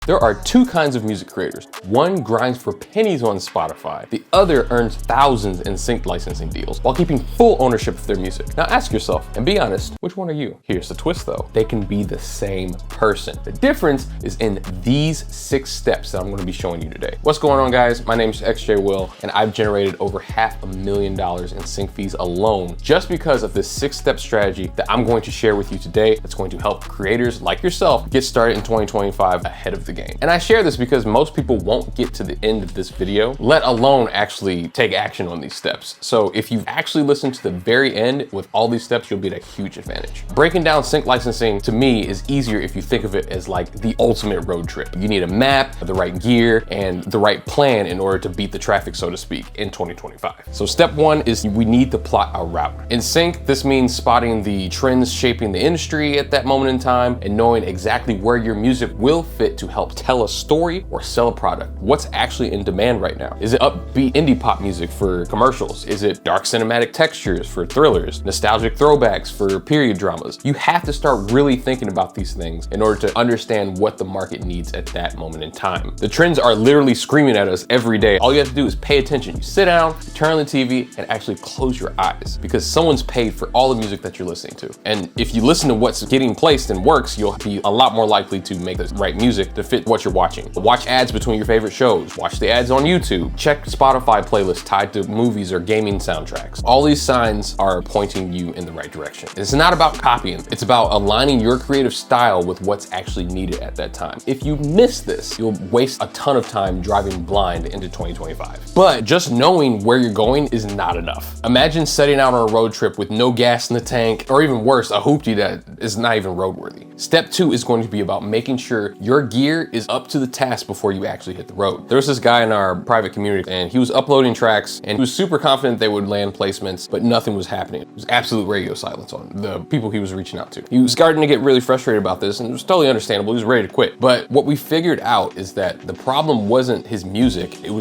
There are two kinds of music creators. One grinds for pennies on Spotify. The other earns thousands in sync licensing deals while keeping full ownership of their music. Now ask yourself and be honest, which one are you? Here's the twist though. They can be the same person. The difference is in these 6 steps that I'm going to be showing you today. What's going on, guys? My name is XJ Will, and I've generated over $500,000 in sync fees alone just because of this 6-step strategy that I'm going to share with you today that's going to help creators like yourself get started in 2025 ahead of the game. And I share this because most people won't get to the end of this video, let alone actually take action on these steps. So if you've actually listened to the very end with all these steps, you'll be at a huge advantage. Breaking down sync licensing to me is easier if you think of it as like the ultimate road trip. You need a map, the right gear, and the right plan in order to beat the traffic, so to speak, in 2025. So step 1 is we need to plot our route. In sync, this means spotting the trends shaping the industry at that moment in time and knowing exactly where your music will fit to help tell a story or sell a product. What's actually in demand right now? Is it upbeat indie pop music for commercials? Is it dark cinematic textures for thrillers? Nostalgic throwbacks for period dramas? You have to start really thinking about these things in order to understand what the market needs at that moment in time. The trends are literally screaming at us every day. All you have to do is pay attention. You sit down, you turn on the TV, and actually close your eyes because someone's paid for all the music that you're listening to. And if you listen to what's getting placed and works, you'll be a lot more likely to make the right music to fit what you're watching. Watch ads between your favorite shows. Watch the ads on YouTube. Check Spotify playlists tied to movies or gaming soundtracks. All these signs are pointing you in the right direction. It's not about copying. It's about aligning your creative style with what's actually needed at that time. If you miss this, you'll waste a ton of time driving blind into 2025. But just knowing where you're going is not enough. Imagine setting out on a road trip with no gas in the tank, or even worse, a hoopty that is not even roadworthy. Step 2 is going to be about making sure your gear is up to the task before you actually hit the road. There was this guy in our private community and he was uploading tracks and he was super confident they would land placements, but nothing was happening. It was absolute radio silence on the people he was reaching out to. He was starting to get really frustrated about this and it was totally understandable. He was ready to quit. But what we figured out is that the problem wasn't his music, it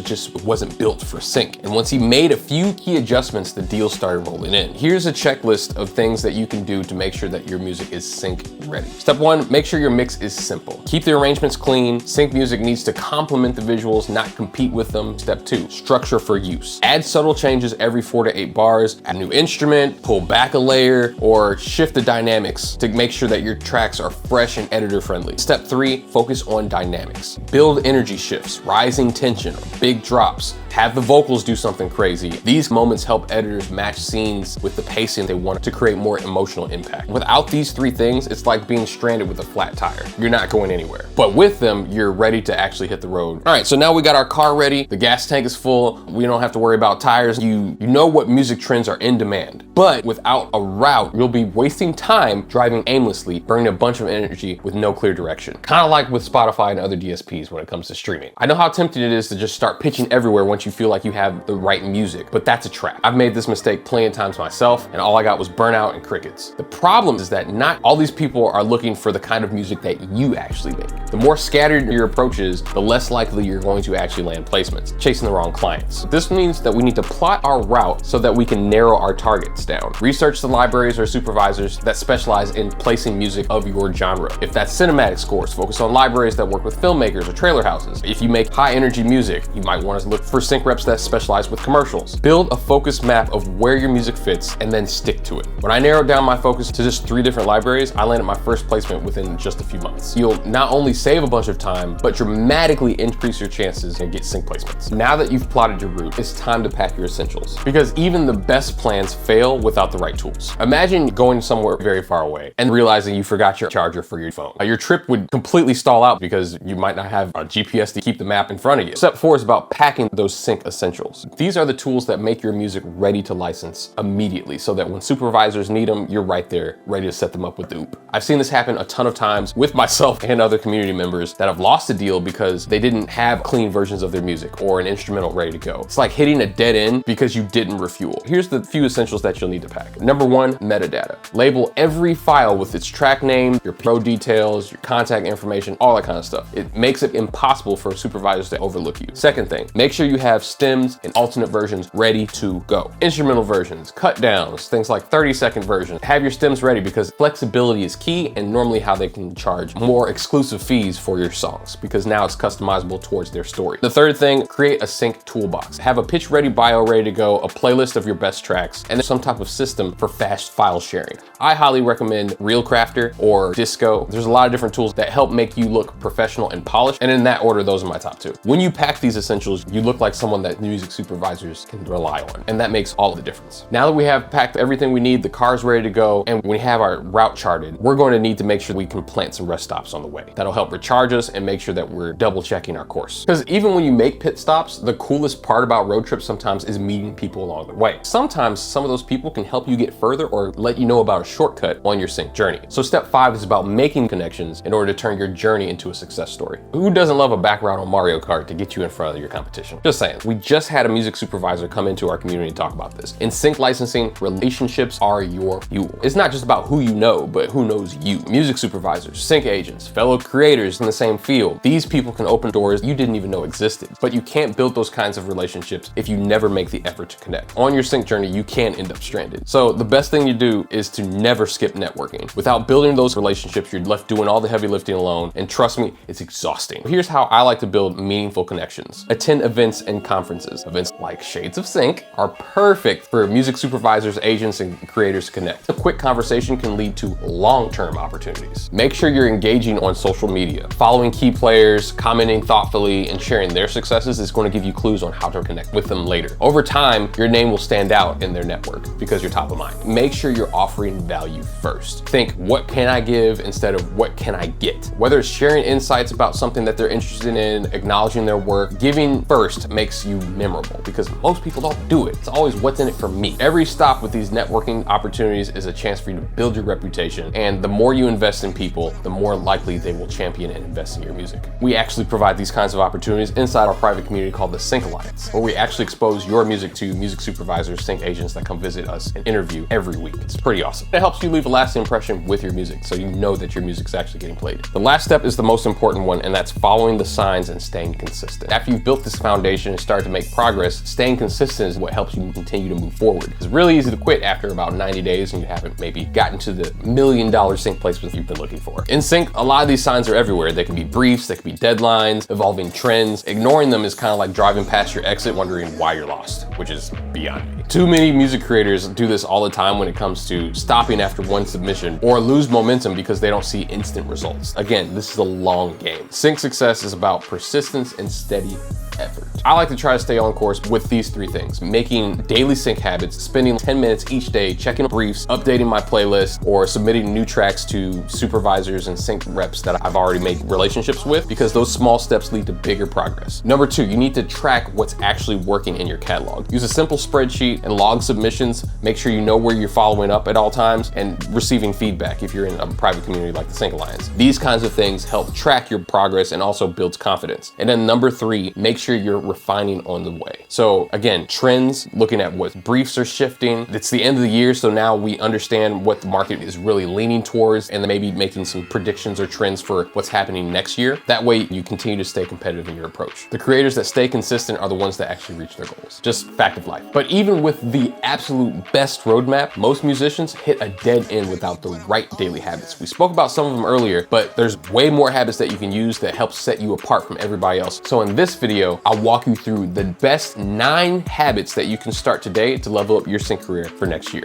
wasn't built for sync. And once he made a few key adjustments, the deals started rolling in. Here's a checklist of things that you can do to make sure that your music is sync ready. Step 1, make sure your mix is simple. Keep the arrangements clean. Sync music needs to complement the visuals, not compete with them. Step 2, structure for use. Add subtle changes every 4 to 8 bars, add a new instrument, pull back a layer, or shift the dynamics to make sure that your tracks are fresh and editor friendly. Step 3, focus on dynamics. Build energy shifts, rising tension, or big drops. Have the vocals do something crazy. These moments help editors match scenes with the pacing they want to create more emotional impact. Without these 3 things, it's like being stranded with a flat tire. You're not going anywhere. But with them, you're ready to actually hit the road. All right, so now we got our car ready. The gas tank is full. We don't have to worry about tires. You know what music trends are in demand. But without a route, you'll be wasting time driving aimlessly, burning a bunch of energy with no clear direction. Kind of like with Spotify and other DSPs when it comes to streaming. I know how tempting it is to just start pitching everywhere once you feel like you have the right music, but that's a trap. I've made this mistake plenty of times myself, and all I got was burnout and crickets. The problem is that not all these people are looking for the kind of music that you actually make. The more scattered your approach is, the less likely you're going to actually land placements, chasing the wrong clients. This means that we need to plot our route so that we can narrow our targets down. Research the libraries or supervisors that specialize in placing music of your genre. If that's cinematic scores, focus on libraries that work with filmmakers or trailer houses. If you make high energy music, you might want to look for sync reps that specialize with commercials. Build a focus map of where your music fits and then stick to it. When I narrowed down my focus to just 3 different libraries, I landed my first placement within just a few months. You'll not only save a bunch of time, but dramatically increase your chances to get sync placements. Now that you've plotted your route, it's time to pack your essentials because even the best plans fail without the right tools. Imagine going somewhere very far away and realizing you forgot your charger for your phone. Your trip would completely stall out because you might not have a GPS to keep the map in front of you. Step 4 is about packing those sync essentials. These are the tools that make your music ready to license immediately so that when supervisors need them, you're right there, ready to set them up with the OOP. I've seen this happen a ton of times with myself and other community members that have lost a deal because they didn't have clean versions of their music or an instrumental ready to go. It's like hitting a dead end because you didn't refuel. Here's the few essentials that you'll need to pack. Number 1, metadata. Label every file with its track name, your pro details, your contact information, all that kind of stuff. It makes it impossible for supervisors to overlook you. Second thing, make sure you have stems and alternate versions ready to go. Instrumental versions, cut downs, things like 30-second versions. Have your stems ready because flexibility is key and normally how they can charge more exclusive fees for for your songs because now it's customizable towards their story. The third thing, create a sync toolbox. Have a pitch ready bio ready to go, a playlist of your best tracks, and some type of system for fast file sharing. I highly recommend ReelCrafter or Disco. There's a lot of different tools that help make you look professional and polished, and in that order, those are my top two. When you pack these essentials, you look like someone that music supervisors can rely on, and that makes all the difference. Now that we have packed everything we need, the car's ready to go, and we have our route charted, we're going to need to make sure we can plant some rest stops on the way. That'll help recharge us and make sure that we're double checking our course. Because even when you make pit stops, the coolest part about road trips sometimes is meeting people along the way. Sometimes some of those people can help you get further or let you know about a shortcut on your sync journey. So step 5 is about making connections in order to turn your journey into a success story. Who doesn't love a back round on Mario Kart to get you in front of your competition? Just saying. We just had a music supervisor come into our community and talk about this. In sync licensing, relationships are your fuel. It's not just about who you know, but who knows you. Music supervisors, sync agents, fellow creators in the same field. These people can open doors you didn't even know existed, but you can't build those kinds of relationships if you never make the effort to connect. On your sync journey, you can end up stranded. So the best thing you do is to never skip networking. Without building those relationships, you're left doing all the heavy lifting alone, and trust me, it's exhausting. Here's how I like to build meaningful connections. Attend events and conferences. Events like Shades of Sync are perfect for music supervisors, agents, and creators to connect. A quick conversation can lead to long-term opportunities. Make sure you're engaging on social media. Following key players, commenting thoughtfully, and sharing their successes is going to give you clues on how to connect with them later. Over time, your name will stand out in their network because you're top of mind. Make sure you're offering value first. Think, what can I give instead of what can I get? Whether it's sharing insights about something that they're interested in, acknowledging their work, giving first makes you memorable because most people don't do it. It's always what's in it for me. Every stop with these networking opportunities is a chance for you to build your reputation, and the more you invest in people, the more likely they will champion and invest in your music. We actually provide these kinds of opportunities inside our private community called the Sync Alliance, where we actually expose your music to music supervisors, sync agents that come visit us and interview every week. It's pretty awesome. It helps you leave a lasting impression with your music so you know that your music's actually getting played. The last step is the most important one, and that's following the signs and staying consistent. After you've built this foundation and start to make progress, staying consistent is what helps you continue to move forward. It's really easy to quit after about 90 days and you haven't maybe gotten to the $1 million sync placement you've been looking for. In sync, a lot of these signs are everywhere. They can be briefs, they can be deadlines, evolving trends. Ignoring them is kind of like driving past your exit wondering why you're lost, which is beyond me. Too many music creators do this all the time when it comes to stopping after one submission or lose momentum because they don't see instant results. Again, this is a long game. Sync success is about persistence and steady effort. I like to try to stay on course with these 3 things: making daily sync habits, spending 10 minutes each day checking briefs, updating my playlist, or submitting new tracks to supervisors and sync reps that I've already made relationships with, because those small steps lead to bigger progress. Number 2, you need to track what's actually working in your catalog. Use a simple spreadsheet and log submissions. Make sure you know where you're following up at all times and receiving feedback if you're in a private community like the Sync Alliance. These kinds of things help track your progress and also builds confidence. And then number 3, make sure you're refining on the way. So again, trends, looking at what briefs are shifting. It's the end of the year, so now we understand what the market is really leaning towards and maybe making some predictions or trends for what's happening next year. That way you continue to stay competitive in your approach. The creators that stay consistent are the ones that actually reach their goals. Just fact of life. But even with the absolute best roadmap, most musicians hit a dead end without the right daily habits. We spoke about some of them earlier, but there's way more habits that you can use that help set you apart from everybody else. So in this video, I'll walk you through the best 9 habits that you can start today to level up your sync career for next year.